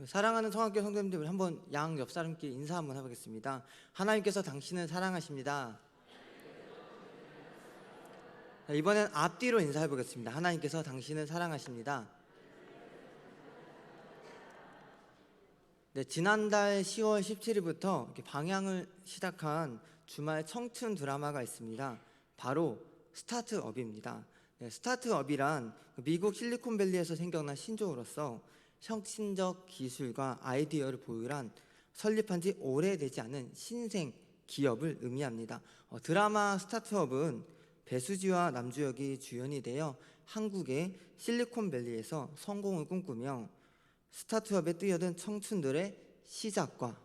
사랑하는 성학교 성도님들, 우리 한번 양 옆 사람끼리 인사 한번 해보겠습니다. 하나님께서 당신을 사랑하십니다. 이번엔 앞뒤로 인사해 보겠습니다. 하나님께서 당신을 사랑하십니다. 네, 지난달 10월 17일부터 방영을 시작한 주말 청춘 드라마가 있습니다. 바로 스타트업입니다. 네, 스타트업이란 미국 실리콘밸리에서 생겨난 신조어로서 혁신적 기술과 아이디어를 보유한 설립한 지 오래되지 않은 신생 기업을 의미합니다. 드라마 스타트업은 배수지와 남주혁이 주연이 되어 한국의 실리콘밸리에서 성공을 꿈꾸며 스타트업에 뛰어든 청춘들의 시작과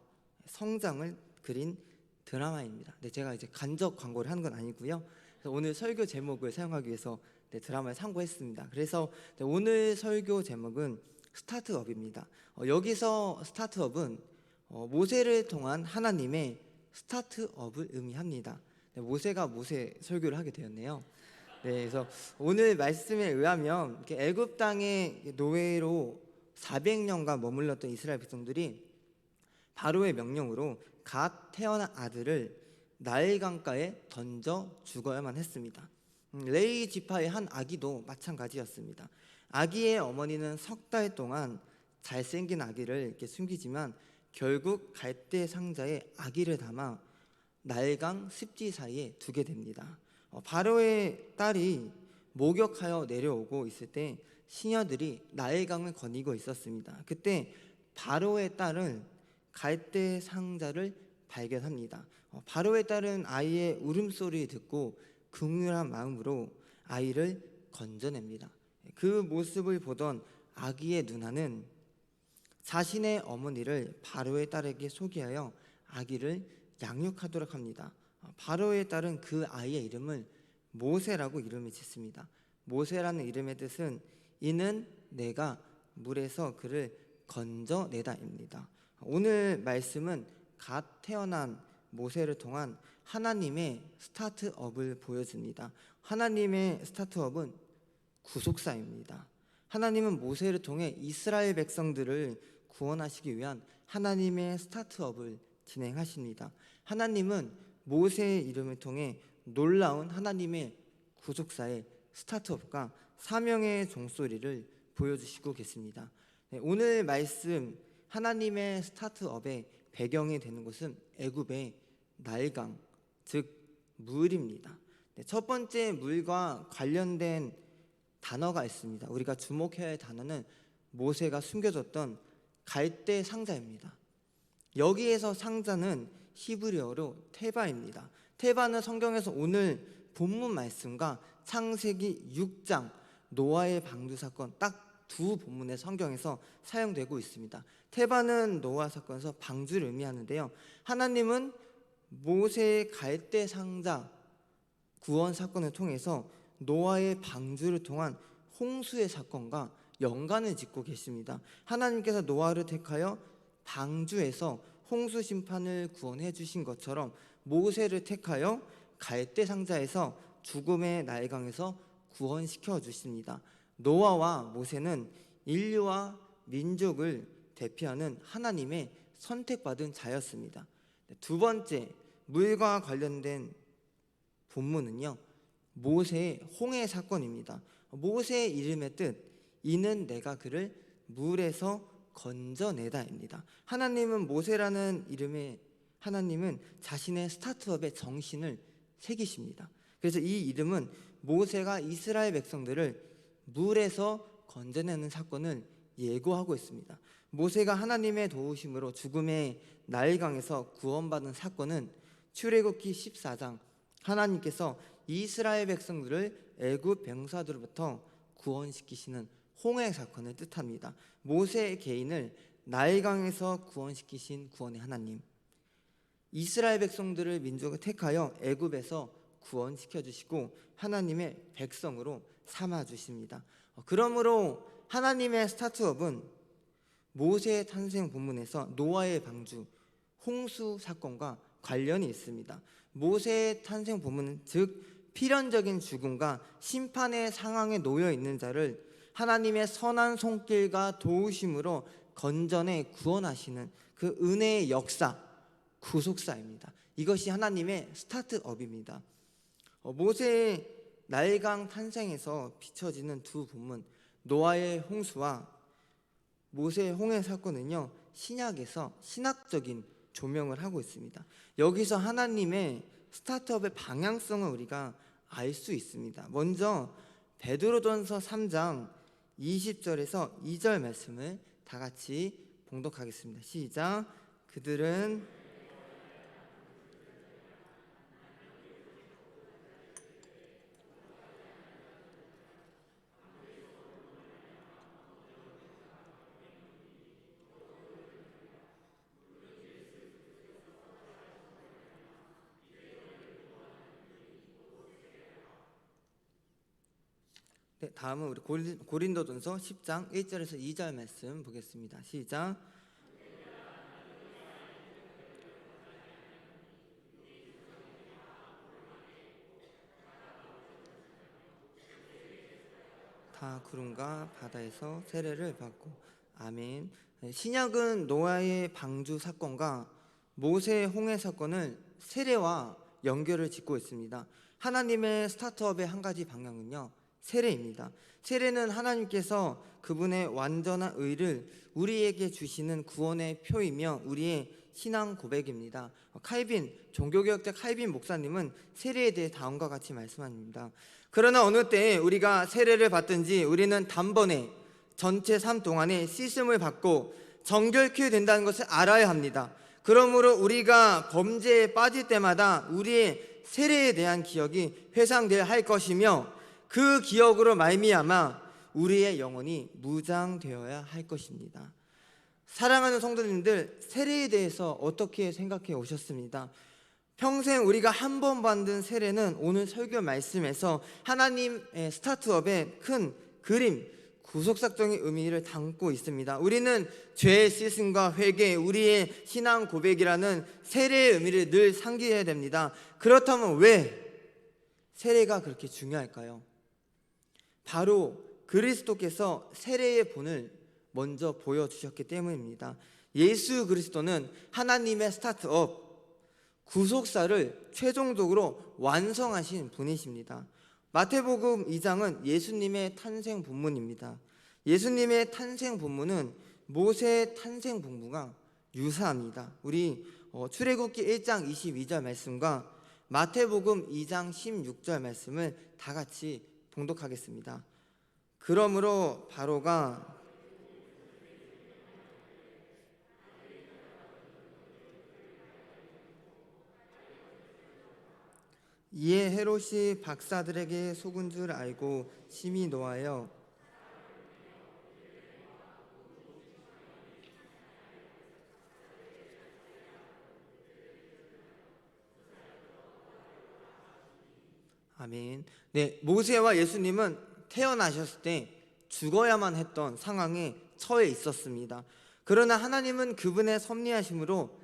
성장을 그린 드라마입니다. 네, 제가 이제 간접 광고를 하는 건 아니고요. 오늘 설교 제목을 사용하기 위해서 드라마를 참고했습니다. 그래서 오늘 설교 제목은 스타트업입니다. 여기서 스타트업은 모세를 통한 하나님의 스타트업을 의미합니다. 모세가 모세 설교를 하게 되었네요. 네, 그래서 오늘 말씀에 의하면 애굽 땅의 노예로 400년간 머물렀던 이스라엘 백성들이 바로의 명령으로 갓 태어난 아들을 나일 강가에 던져 죽어야만 했습니다. 레위 지파의 한 아기도 마찬가지였습니다. 아기의 어머니는 석 달 동안 잘생긴 아기를 이렇게 숨기지만 결국 갈대 상자에 아기를 담아 나일강 습지 사이에 두게 됩니다. 바로의 딸이 목욕하여 내려오고 있을 때 시녀들이 나일강을 거니고 있었습니다. 그때 바로의 딸은 갈대 상자를 발견합니다. 바로의 딸은 아이의 울음소리를 듣고 긍휼한 마음으로 아이를 건져냅니다. 그 모습을 보던 아기의 누나는 자신의 어머니를 바로의 딸에게 소개하여 아기를 양육하도록 합니다. 바로의 딸은 그 아이의 이름을 모세라고 이름을 짓습니다. 모세라는 이름의 뜻은 이는 내가 물에서 그를 건져내다입니다. 오늘 말씀은 갓 태어난 모세를 통한 하나님의 스타트업을 보여줍니다. 하나님의 스타트업은 구속사입니다. 하나님은 모세를 통해 이스라엘 백성들을 구원하시기 위한 하나님의 스타트업을 진행하십니다. 하나님은 모세의 이름을 통해 놀라운 하나님의 구속사의 스타트업과 사명의 종소리를 보여주시고 계십니다. 네, 오늘 말씀 하나님의 스타트업의 배경이 되는 곳은 애굽의 나일강, 즉 물입니다. 네, 첫 번째 물과 관련된 단어가 있습니다. 우리가 주목해야 할 단어는 모세가 숨겨줬던 갈대 상자입니다. 여기에서 상자는 히브리어로 테바입니다. 테바는 성경에서 오늘 본문 말씀과 창세기 6장 노아의 방주 사건 딱 두 본문의 성경에서 사용되고 있습니다. 테바는 노아 사건에서 방주를 의미하는데요. 하나님은 모세의 갈대 상자 구원 사건을 통해서 노아의 방주를 통한 홍수의 사건과 연관을 짓고 계십니다. 하나님께서 노아를 택하여 방주에서 홍수 심판을 구원해 주신 것처럼 모세를 택하여 갈대 상자에서 죽음의 나일강에서 구원시켜 주십니다. 노아와 모세는 인류와 민족을 대표하는 하나님의 선택받은 자였습니다. 두 번째, 물과 관련된 본문은요, 모세의 홍해 사건입니다. 모세의 이름의 뜻, 이는 내가 그를 물에서 건져내다입니다. 하나님은 모세라는 이름의 하나님은 자신의 스타트업의 정신을 새기십니다. 그래서 이 이름은 모세가 이스라엘 백성들을 물에서 건져내는 사건을 예고하고 있습니다. 모세가 하나님의 도우심으로 죽음의 나일강에서 구원받은 사건은 출애굽기 14장 하나님께서 이스라엘 백성들을 애굽 병사들로부터 구원시키시는 홍해 사건을 뜻합니다. 모세의 개인을 나일강에서 구원시키신 구원의 하나님, 이스라엘 백성들을 민족을 택하여 애굽에서 구원시켜 주시고 하나님의 백성으로 삼아 주십니다. 그러므로 하나님의 스타트업은 모세의 탄생 본문에서 노아의 방주, 홍수 사건과 관련이 있습니다. 모세의 탄생 본문은 즉 필연적인 죽음과 심판의 상황에 놓여 있는 자를 하나님의 선한 손길과 도우심으로 건전에 구원하시는 그 은혜의 역사, 구속사입니다. 이것이 하나님의 스타트업입니다. 모세의 나일강 탄생에서 비춰지는 두 본문, 노아의 홍수와 모세의 홍해 사건은요, 신약에서 신학적인 조명을 하고 있습니다. 여기서 하나님의 스타트업의 방향성을 우리가 알 수 있습니다. 먼저 베드로전서 3장 20절에서 2절 말씀을 다 같이 봉독하겠습니다. 시작. 그들은 다음은 우리 고린도전서 10장 1절에서 2절 말씀 보겠습니다. 시작. 다 구름과 바다에서 세례를 받고. 아멘. 신약은 노아의 방주 사건과 모세의 홍해 사건을 세례와 연결을 짓고 있습니다. 하나님의 스타트업의 한 가지 방향은요, 세례입니다. 세례는 하나님께서 그분의 완전한 의를 우리에게 주시는 구원의 표이며 우리의 신앙 고백입니다. 종교개혁자 칼빈 목사님은 세례에 대해 다음과 같이 말씀합니다. 그러나 어느 때에 우리가 세례를 받든지 우리는 단번에 전체 삶 동안에 씻음을 받고 정결케 된다는 것을 알아야 합니다. 그러므로 우리가 범죄에 빠질 때마다 우리의 세례에 대한 기억이 회상되어야 할 것이며 그 기억으로 말미암아 우리의 영혼이 무장되어야 할 것입니다. 사랑하는 성도님들, 세례에 대해서 어떻게 생각해 오셨습니다? 평생 우리가 한 번 받은 세례는 오늘 설교 말씀에서 하나님의 스타트업의 큰 그림, 구속사적인 의미를 담고 있습니다. 우리는 죄의 씻음과 회개, 우리의 신앙 고백이라는 세례의 의미를 늘 상기해야 됩니다. 그렇다면 왜 세례가 그렇게 중요할까요? 바로 그리스도께서 세례의 본을 먼저 보여주셨기 때문입니다. 예수 그리스도는 하나님의 스타트업, 구속사를 최종적으로 완성하신 분이십니다. 마태복음 2장은 예수님의 탄생 본문입니다. 예수님의 탄생 본문은 모세의 탄생 본문과 유사합니다. 우리 출애굽기 1장 22절 말씀과 마태복음 2장 16절 말씀을 다 같이 봉독하겠습니다. 그러므로 바로가 이에 헤롯이 박사들에게 속은 줄 알고 심히 노하여 아멘. 네, 모세와 예수님은 태어나셨을 때 죽어야만 했던 상황에 처해 있었습니다. 그러나 하나님은 그분의 섭리하심으로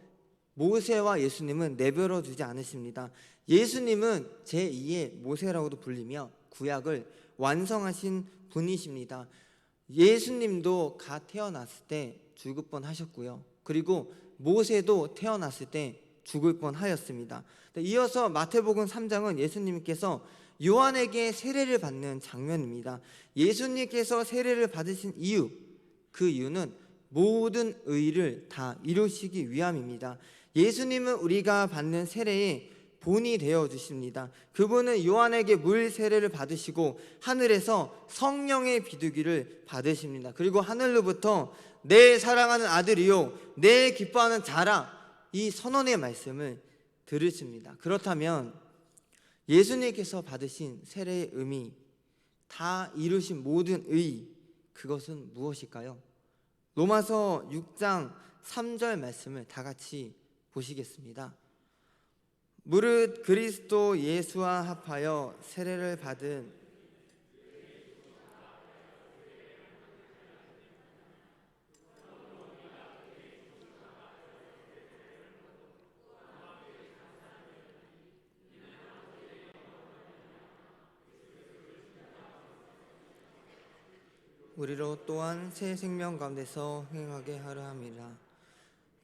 모세와 예수님은 내버려 두지 않으십니다. 예수님은 제2의 모세라고도 불리며 구약을 완성하신 분이십니다. 예수님도 갓 태어났을 때 죽을 뻔하셨고요. 그리고 모세도 태어났을 때 죽을 뻔하였습니다. 이어서 마태복음 3장은 예수님께서 요한에게 세례를 받는 장면입니다. 예수님께서 세례를 받으신 이유, 그 이유는 모든 의를 다 이루시기 위함입니다. 예수님은 우리가 받는 세례의 본이 되어 주십니다. 그분은 요한에게 물 세례를 받으시고 하늘에서 성령의 비두기를 받으십니다. 그리고 하늘로부터 내 사랑하는 아들이요 내 기뻐하는 자라, 이 선언의 말씀을 들으십니다. 그렇다면 예수님께서 받으신 세례의 의미, 다 이루신 모든 의, 그것은 무엇일까요? 로마서 6장 3절 말씀을 다 같이 보시겠습니다. 무릇 그리스도 예수와 합하여 세례를 받은 우리로 또한 새 생명 가운데서 행하게 하려 함이라.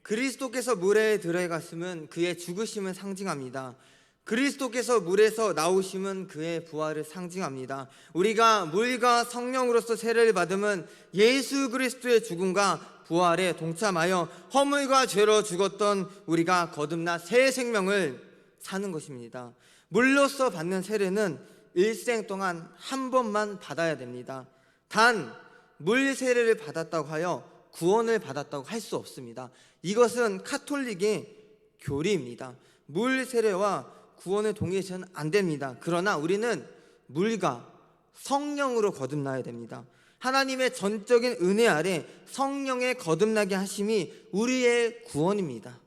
그리스도께서 물에 들어갔음은 그의 죽으심을 상징합니다. 그리스도께서 물에서 나오심은 그의 부활을 상징합니다. 우리가 물과 성령으로서 세례를 받음은 예수 그리스도의 죽음과 부활에 동참하여 허물과 죄로 죽었던 우리가 거듭나 새 생명을 사는 것입니다. 물로서 받는 세례는 일생 동안 한 번만 받아야 됩니다. 단 물 세례를 받았다고 하여 구원을 받았다고 할 수 없습니다. 이것은 카톨릭의 교리입니다. 물 세례와 구원을 동의해서는 안 됩니다. 그러나 우리는 물과 성령으로 거듭나야 됩니다. 하나님의 전적인 은혜 아래 성령의 거듭나게 하심이 우리의 구원입니다.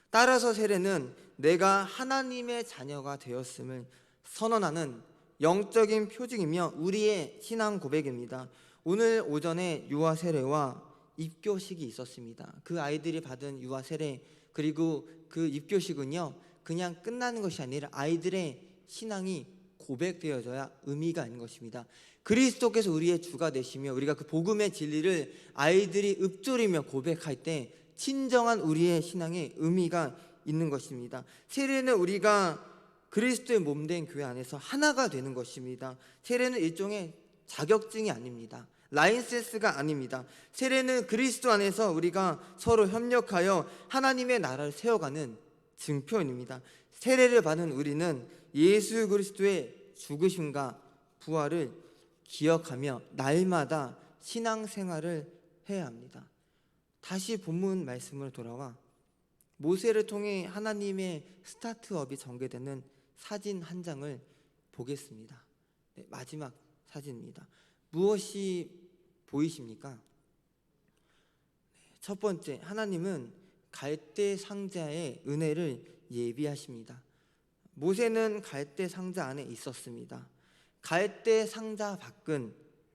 따라서 세례는 내가 하나님의 자녀가 되었음을 선언하는 영적인 표징이며 우리의 신앙 고백입니다. 오늘 오전에 유아 세례와 입교식이 있었습니다. 그 아이들이 받은 유아 세례 그리고 그 입교식은요, 그냥 끝나는 것이 아니라 아이들의 신앙이 고백되어져야 의미가 있는 것입니다. 그리스도께서 우리의 주가 되시며 우리가 그 복음의 진리를 아이들이 읊조리며 고백할 때 진정한 우리의 신앙에 의미가 있는 것입니다. 세례는 우리가 그리스도의 몸된 교회 안에서 하나가 되는 것입니다. 세례는 일종의 자격증이 아닙니다. 라이센스가 아닙니다. 세례는 그리스도 안에서 우리가 서로 협력하여 하나님의 나라를 세워가는 증표입니다. 세례를 받은 우리는 예수 그리스도의 죽으심과 부활을 기억하며 날마다 신앙생활을 해야 합니다. 다시 본문 말씀으로 돌아와 모세를 통해 하나님의 스타트업이 전개되는 사진 한 장을 보겠습니다. 네, 마지막 사진입니다. 무엇이 보이십니까? 첫 번째, 하나님은 갈대 상자의 은혜를 예비하십니다. 모세는 갈대 상자 안에 있었습니다. 갈대 상자 밖은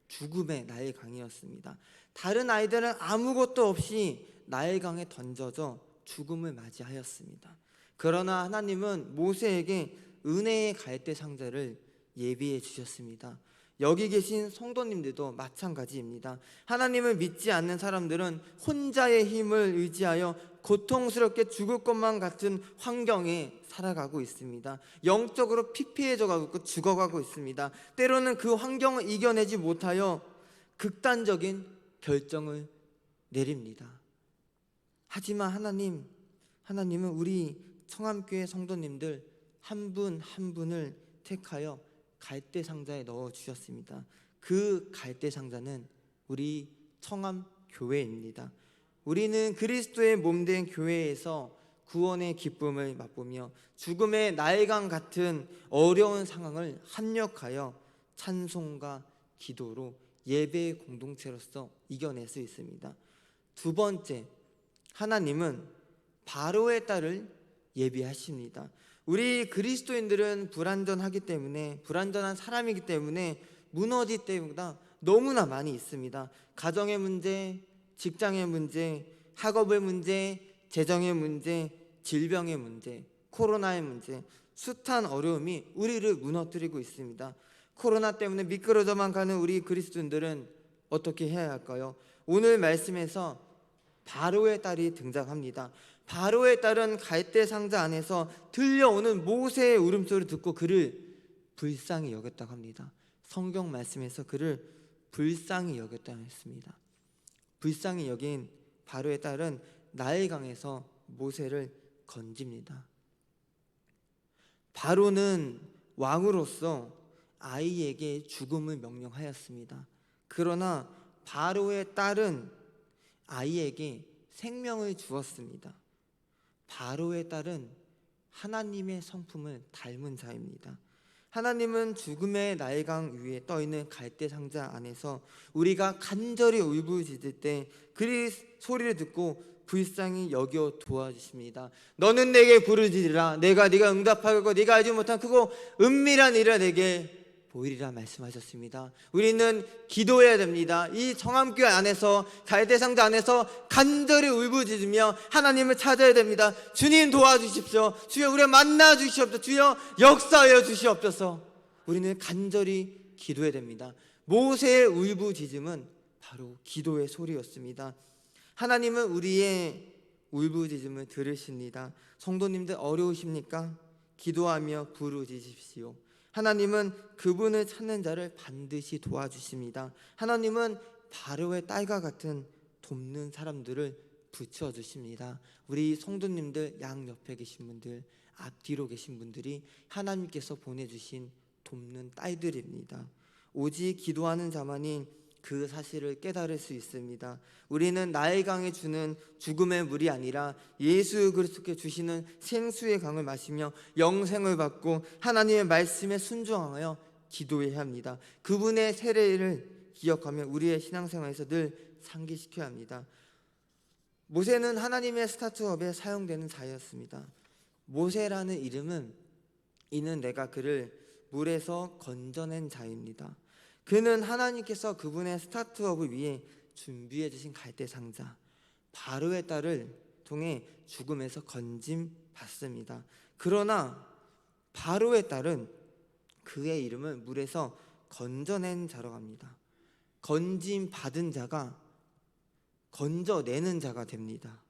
죽음의 나일강이었습니다. 다른 아이들은 아무것도 없이 나일강에 던져져 죽음을 맞이하였습니다. 그러나 하나님은 모세에게 은혜의 갈대 상자를 예비해 주셨습니다. 여기 계신 성도님들도 마찬가지입니다. 하나님을 믿지 않는 사람들은 혼자의 힘을 의지하여 고통스럽게 죽을 것만 같은 환경에 살아가고 있습니다. 영적으로 피폐해져 가고 있고 죽어가고 있습니다. 때로는 그 환경을 이겨내지 못하여 극단적인 결정을 내립니다. 하지만 하나님은 우리 청암교회 성도님들 한 분 한 분을 택하여 갈대 상자에 넣어 주셨습니다. 그 갈대 상자는 우리 청암 교회입니다. 우리는 그리스도의 몸된 교회에서 구원의 기쁨을 맛보며 죽음의 나일강 같은 어려운 상황을 합력하여 찬송과 기도로 예배의 공동체로서 이겨낼 수 있습니다. 두 번째, 하나님은 바로의 딸을 예비하십니다. 우리 그리스도인들은 불완전하기 때문에, 불완전한 사람이기 때문에 무너질 때보다 너무나 많이 있습니다. 가정의 문제, 직장의 문제, 학업의 문제, 재정의 문제, 질병의 문제, 코로나의 문제, 숱한 어려움이 우리를 무너뜨리고 있습니다. 코로나 때문에 미끄러져만 가는 우리 그리스도인들은 어떻게 해야 할까요? 오늘 말씀에서 바로의 딸이 등장합니다. 바로의 딸은 갈대 상자 안에서 들려오는 모세의 울음소리를 듣고 그를 불쌍히 여겼다고 합니다. 성경 말씀에서 그를 불쌍히 여겼다고 했습니다. 불쌍히 여긴 바로의 딸은 나일강에서 모세를 건집니다. 바로는 왕으로서 아이에게 죽음을 명령하였습니다. 그러나 바로의 딸은 아이에게 생명을 주었습니다. 바로의 딸은 하나님의 성품을 닮은 자입니다. 하나님은 죽음의 나일강 위에 떠있는 갈대 상자 안에서 우리가 간절히 울부짖을 때 그의 소리를 듣고 불쌍히 여겨 도와주십니다. 너는 내게 부르짖으라. 내가 네가 응답하고 네가 알지 못한 크고 은밀한 일을 내게 보이리라 말씀하셨습니다. 우리는 기도해야 됩니다. 이 청암교회 안에서 갈대 상자 안에서 간절히 울부짖으며 하나님을 찾아야 됩니다. 주님 도와주십시오. 주여 우리를 만나 주시옵소서. 주여 역사하여 주시옵소서. 우리는 간절히 기도해야 됩니다. 모세의 울부짖음은 바로 기도의 소리였습니다. 하나님은 우리의 울부짖음을 들으십니다. 성도님들 어려우십니까? 기도하며 부르짖으십시오. 하나님은 그분을 찾는 자를 반드시 도와주십니다. 하나님은 바로의 딸과 같은 돕는 사람들을 붙여주십니다. 우리 성도님들 양옆에 계신 분들, 앞뒤로 계신 분들이 하나님께서 보내주신 돕는 딸들입니다. 오직 기도하는 자만이 그 사실을 깨달을 수 있습니다. 우리는 나의 강에 주는 죽음의 물이 아니라 예수 그리스도께 주시는 생수의 강을 마시며 영생을 받고 하나님의 말씀에 순종하여 기도해야 합니다. 그분의 세례를 기억하며 우리의 신앙생활에서 늘 상기시켜야 합니다. 모세는 하나님의 스타트업에 사용되는 자였습니다. 모세라는 이는 내가 그를 물에서 건져낸 자입니다. 그는 하나님께서 그분의 스타트업을 위해 준비해 주신 갈대 상자 바로의 딸을 통해 죽음에서 건짐 받습니다. 그러나 바로의 딸은 그의 이름을 물에서 건져낸 자라고 합니다. 건짐 받은 자가 건져내는 자가 됩니다.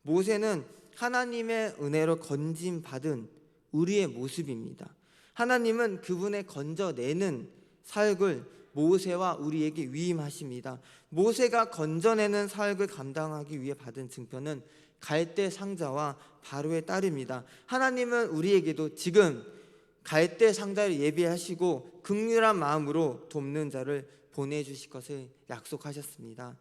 모세는 하나님의 은혜로 건짐 받은 우리의 모습입니다. 하나님은 그분의 건져내는 사역을 모세와 우리에게 위임하십니다. 모세가 건져내는 사역을 감당하기 위해 받은 증표는 갈대 상자와 바로의 딸입니다. 하나님은 우리에게도 지금 갈대 상자를 예비하시고 긍휼한 마음으로 돕는 자를 보내주실 것을 약속하셨습니다.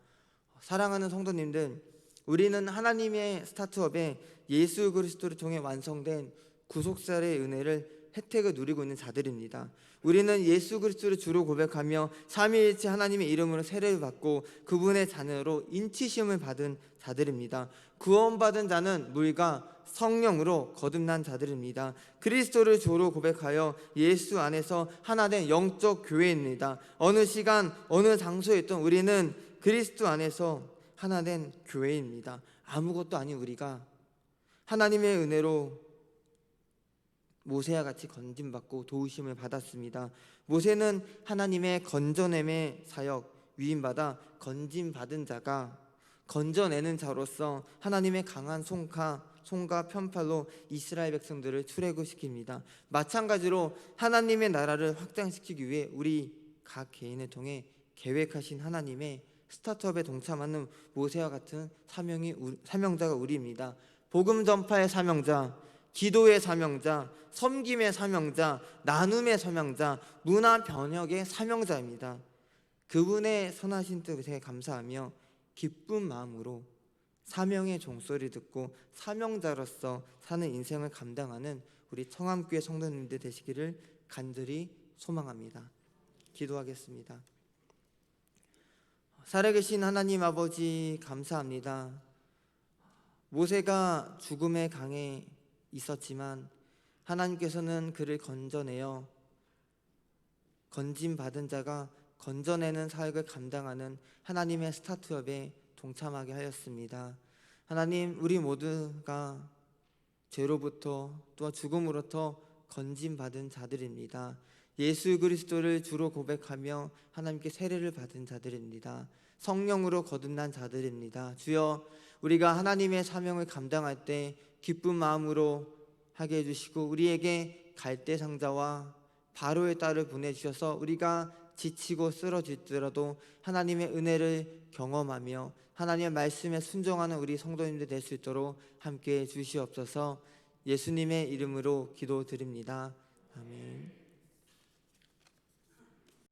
사랑하는 성도님들, 우리는 하나님의 스타트업에 예수 그리스도를 통해 완성된 구속사의 은혜를 혜택을 누리고 있는 자들입니다. 우리는 예수 그리스도를 주로 고백하며 삼위일체 하나님의 이름으로 세례를 받고 그분의 자녀로 인치심을 받은 자들입니다. 구원받은 자는 물과 성령으로 거듭난 자들입니다. 그리스도를 주로 고백하여 예수 안에서 하나된 영적 교회입니다. 어느 시간 어느 장소에 있던 우리는 그리스도 안에서 하나된 교회입니다. 아무것도 아닌 우리가 하나님의 은혜로 모세와 같이 건짐받고 도우심을 받았습니다. 모세는 하나님의 건져냄의 사역 위임받아 건짐받은 자가 건져내는 자로서 하나님의 강한 손과 편팔로 이스라엘 백성들을 출애굽시킵니다. 마찬가지로 하나님의 나라를 확장시키기 위해 우리 각 개인을 통해 계획하신 하나님의 스타트업에 동참하는 모세와 같은 사명자가 우리입니다. 복음 전파의 사명자, 기도의 사명자, 섬김의 사명자, 나눔의 사명자, 문화 번역의 사명자입니다. 그분의 선하신 뜻에 감사하며 기쁜 마음으로 사명의 종소리 듣고 사명자로서 사는 인생을 감당하는 우리 청암교회 성도님들 되시기를 간절히 소망합니다. 기도하겠습니다. 살아계신 하나님 아버지 감사합니다. 모세가 죽음의 강에 있었지만 하나님께서는 그를 건져내어 건짐받은 자가 건져내는 사역을 감당하는 하나님의 스타트업에 동참하게 하였습니다. 하나님, 우리 모두가 죄로부터 또 죽음으로부터 건짐받은 자들입니다. 예수 그리스도를 주로 고백하며 하나님께 세례를 받은 자들입니다. 성령으로 거듭난 자들입니다. 주여, 우리가 하나님의 사명을 감당할 때 기쁜 마음으로 하게 해주시고 우리에게 갈대 상자와 바로의 딸을 보내주셔서 우리가 지치고 쓰러질지라도 하나님의 은혜를 경험하며 하나님의 말씀에 순종하는 우리 성도님들 될 수 있도록 함께해 주시옵소서. 예수님의 이름으로 기도드립니다. 아멘.